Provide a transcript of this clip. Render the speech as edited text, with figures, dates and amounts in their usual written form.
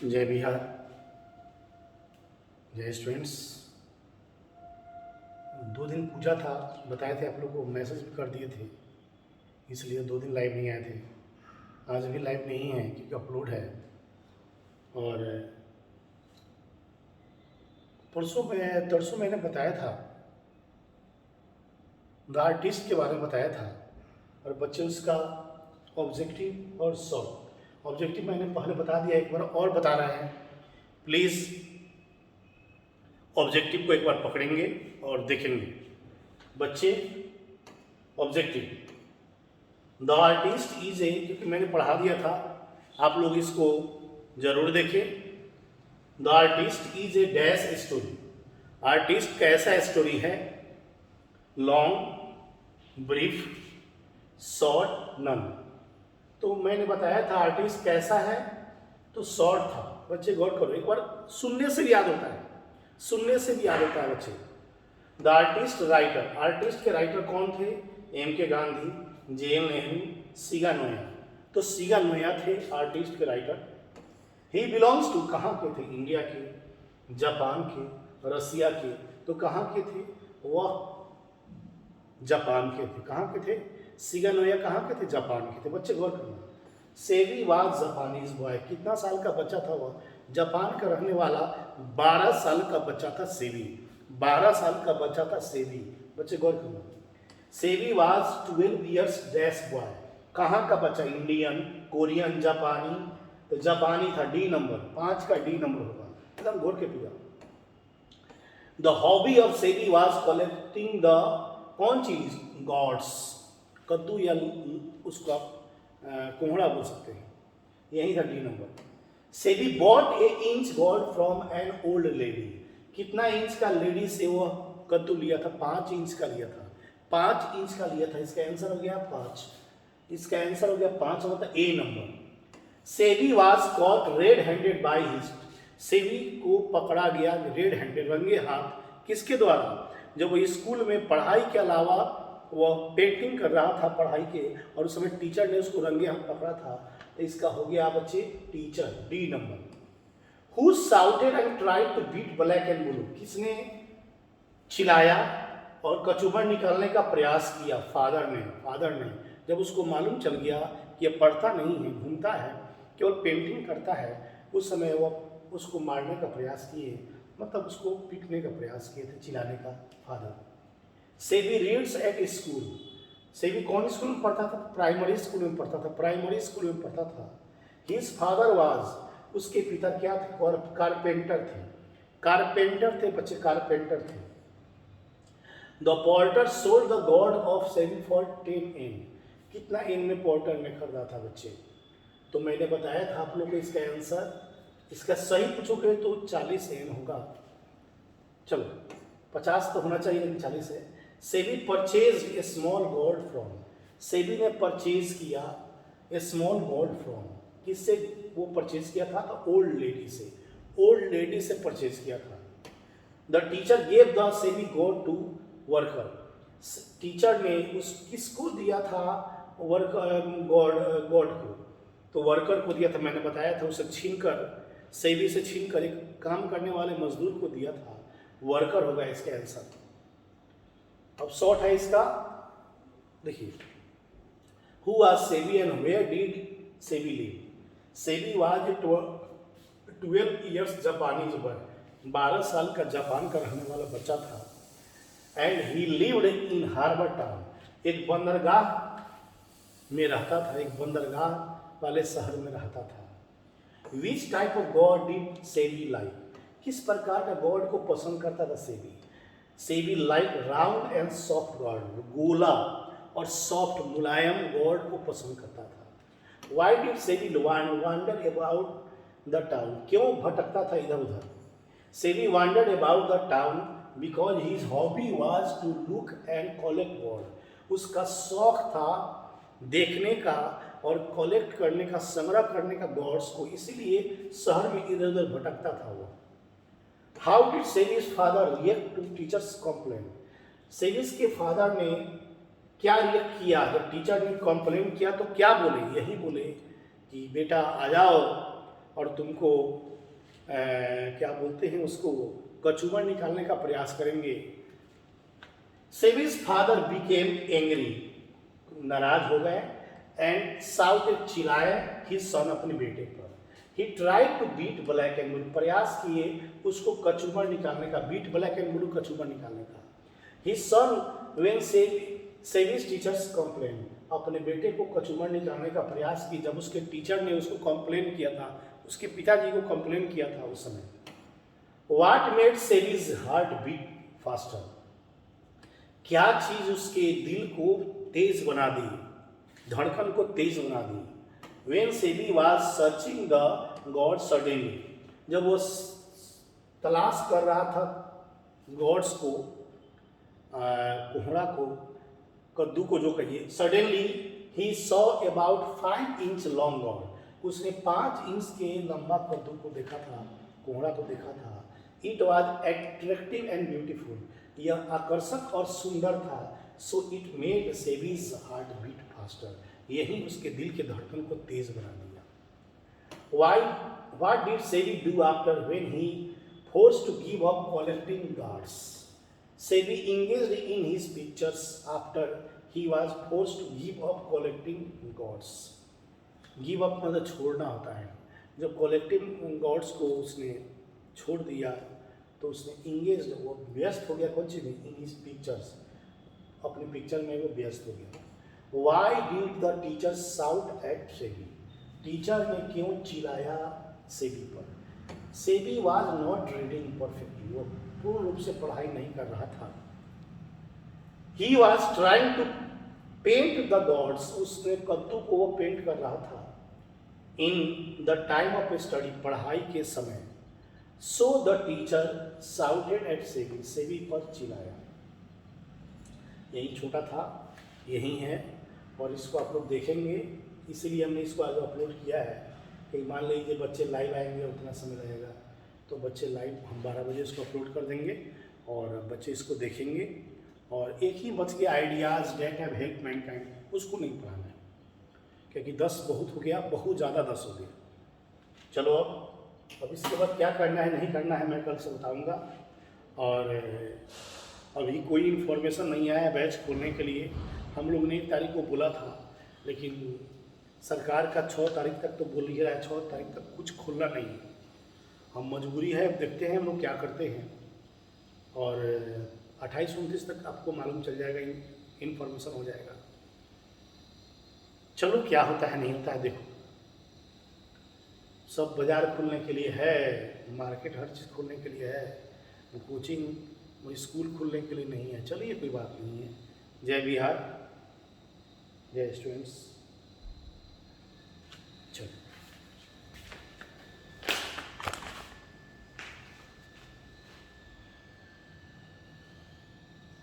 जय बिहार। जय स्टूडेंट्स। 2 दिन पूजा था, बताए थे आप लोगों को, मैसेज भी कर दिए थे, इसलिए 2 दिन लाइव नहीं आए थे। आज भी लाइव नहीं है क्योंकि अपलोड है। और तरसों मैंने बताया था, द आर्टिस्ट के बारे में बताया था, और बच्चे उसका ऑब्जेक्टिव और सॉल्व। ऑब्जेक्टिव मैंने पहले बता दिया, एक बार और बता रहे हैं। प्लीज़ ऑब्जेक्टिव को एक बार पकड़ेंगे और देखेंगे। बच्चे, ऑब्जेक्टिव द आर्टिस्ट इज ए, क्योंकि मैंने पढ़ा दिया था, आप लोग इसको जरूर देखें। The artist is a dash story. Artist कैसा स्टोरी है? Long, brief, short, none. तो मैंने बताया था आर्टिस्ट कैसा है, तो शॉर्ट था। बच्चे गौर करो, एक बार सुनने से भी याद होता है, सुनने से भी याद होता है बच्चे। द आर्टिस्ट राइटर, आर्टिस्ट के राइटर कौन थे? M K Gandhi, J L Nehru, Shiga Naoya. तो सिगा नोया थे आर्टिस्ट के राइटर। ही बिलोंग्स टू, कहाँ के थे? इंडिया के, जापान के, रसिया के। तो कहाँ के थे? वह जापान के थे। कहाँ के थे? सिगा नोया कहाँ के थे? जापान के थे। बच्चे गौर करना। सेवी वाज जापानीज बॉय, कितना साल का बच्चा था वह? जापान का रहने वाला 12 साल का बच्चा था सेवी। 12 साल का बच्चा था सेवी। बच्चे गौर करना। सेवी वाज 12 ईयर्स डैश बॉय, कहाँ का बच्चा? इंडियन, कोरियन, जापानी। तो जापानी था, डी नंबर, 5 का डी नंबर होगा। एकदम गौर के पूरा। द हॉबी ऑफ सेवी वाज कलेक्टिंग द, कौन चीज? गॉड्स, कद्दू या उसका कोहड़ा बोल सकते हैं, यही था डी नंबर। सेवी bot A inch God from an old lady, कितना इंच का लेडी से वह कद्दू लिया था? 5 इंच का लिया था। 5 इंच का लिया था। इसका आंसर हो गया 5। इसका आंसर हो गया 5, मतलब ए नंबर। सेवी was cot red handed by his, सेवी को पकड़ा गया रेड हैंडेड, रंगे हाथ। किसके द्वारा? जब वो स्कूल में पढ़ाई के अलावा वह पेंटिंग कर रहा था पढ़ाई के, और उस समय टीचर ने उसको रंगे हाथ पकड़ा था। तो इसका हो गया बच्चे teacher, D number. Who shouted and tried to beat black and blue, किसने चिल्लाया और कचूमर निकालने का प्रयास किया? फादर ने। फादर ने जब उसको मालूम चल गया कि यह पढ़ता नहीं है, घूमता है, केवल पेंटिंग करता है, उस समय वह उसको मारने का प्रयास किए, मतलब उसको पीटने का प्रयास किए थे, चिल्लाने का। फादर। सेवी रीड्स एट स्कूल, सेवी कौन स्कूल में पढ़ता था? प्राइमरी स्कूल में पढ़ता था। प्राइमरी स्कूल में पढ़ता था। हिज फादर वाज, उसके पिता क्या थे? कारपेंटर थे। कारपेंटर थे बच्चे, कारपेंटर थे। The porter sold the God of सेवी फॉर 10 एन, कितना एन में पोर्टर ने खरीदा था बच्चे? तो मैंने बताया था आप लोग को इसका आंसर, इसका सही पूछोगे तो 40 एन होगा। चलो 50 तो होना चाहिए, लेकिन 40 है। सेवी purchase a small God from, सेवी ने परचेज किया ए स्मॉल गॉड फ्रॉम, किससे वो परचेज किया था? ओल्ड लेडी से। ओल्ड लेडी से परचेज किया था। द टीचर गेव द सेवी गॉड टू वर्कर, टीचर ने उस किसको दिया था? वर्कर, गॉड, गॉड को। तो वर्कर को दिया था, मैंने बताया था, उसे छीनकर, सेवी से छीनकर एक काम करने वाले मजदूर को दिया था। वर्कर होगा इसका आंसर। अब शॉर्ट है इसका, देखिए। Who was Sevi and where did Sevi live? Sevi was 12 years Japanese boy, 12 साल का जापान का रहने वाला बच्चा था। And he lived in harbour town, एक बंदरगाह में रहता था, एक बंदरगाह वाले शहर में रहता था। Which type of God did सेवी लाइक, किस प्रकार का गॉड को पसंद करता था Sevi? Sevi like round and soft gourd, गोला और सॉफ्ट मुलायम गॉड को पसंद करता था। Why did Sevi wander about the town, क्यों भटकता था इधर उधर? Sevi wandered about the town because his hobby was to look and collect gourd, उसका शौक था देखने का और कलेक्ट करने का, संग्रह करने का गॉड्स को, इसीलिए शहर में इधर उधर भटकता था वो। How did Sevis father react to teachers complain, Sevis के फादर ने क्या रिएक्ट किया जब टीचर ने कंप्लेन किया? तो क्या बोले? यही बोले कि बेटा आ जाओ, और तुमको क्या बोलते हैं उसको, कचूमर निकालने का प्रयास करेंगे। सेबीज फादर बिकेम एंग्री, नाराज हो गए, एंड साउटेड, चिल्लाए हिज सन, अपने बेटे पर। He tried to beat black and blue, प्रयास किए उसको कचूमर निकालने का, बीट ब्लैक एंड ब्लू, कचूमर निकालने का। His son when Seibei's teachers complain, अपने बेटे को कचूमर निकालने का प्रयास की जब उसके टीचर ने उसको कंप्लेन किया था, उसके पिताजी को कंप्लेन किया था उस समय। What made Seibei's heart beat faster, क्या चीज उसके दिल को तेज बना दी, धड़कन को तेज बना दी। When SEBI was searching the God suddenly, जब वो तलाश कर रहा था गॉड्स को, कोहड़ा को, कद्दू को जो कहिए, suddenly he saw about 5 inch long God, उसने 5 इंच के लंबा कद्दू को देखा था, कोहड़ा को देखा था। It was attractive and beautiful, यह आकर्षक और सुंदर था। So it made Seibei's heart beat faster, यही उसके दिल के धड़कन को तेज बना दिया। What did Seibei do after when he forced to give up collecting gourds, Seibei engaged in his pictures after he was forced to give up collecting gourds. Give up मतलब छोड़ना होता है, जब कलेक्टिंग गॉड्स को उसने छोड़ दिया तो उसने इंगेज, वो व्यस्त हो गया कौन चीज में, इन हिज पिक्चर्स, अपने पिक्चर में वो व्यस्त हो गया। Why did the teacher shout at Sebi, teacher ने क्यों चिल्लाया सेबी पर। Sebi was not reading perfectly, वो पूर्ण रूप से पढ़ाई नहीं कर रहा था। He was trying to paint the gourds, उसने कद्दू को वो पेंट कर रहा था। In the time of study, पढ़ाई के समय। So the teacher shouted at SEBI, SEBI पर चिल्लाया। यही छोटा था, यही है, और इसको आप लोग देखेंगे, इसीलिए हमने इसको आज अपलोड किया है कि मान लीजिए बच्चे लाइव आएंगे, उतना समय रहेगा तो बच्चे लाइव हम 12 बजे इसको अपलोड कर देंगे और बच्चे इसको देखेंगे। और एक ही बच गया, ideas that have help mankind, उसको नहीं पढ़ाना है क्योंकि 10 बहुत हो गया, बहुत ज़्यादा 10 हो गया। चलो अब इसके बाद क्या करना है नहीं करना है मैं कल से बताऊंगा। और अभी कोई इन्फॉर्मेशन नहीं आया बैच खोलने के लिए। हम लोग ने 1 तारीख को बोला था, लेकिन सरकार का 6 तारीख तक तो बोल ही रहा है, 6 तारीख तक कुछ खोलना नहीं है। हम मजबूरी है, देखते हैं हम लोग क्या करते हैं। और 28-29 तक आपको मालूम चल जाएगा, इन्फॉर्मेशन हो जाएगा। चलो क्या होता है नहीं होता है, देखो सब बाज़ार खुलने के लिए है, मार्केट हर चीज़ खोलने के लिए है, कोचिंग स्कूल खुलने के लिए नहीं है। चलिए कोई बात नहीं है। जय बिहार, जय स्टूडेंट्स।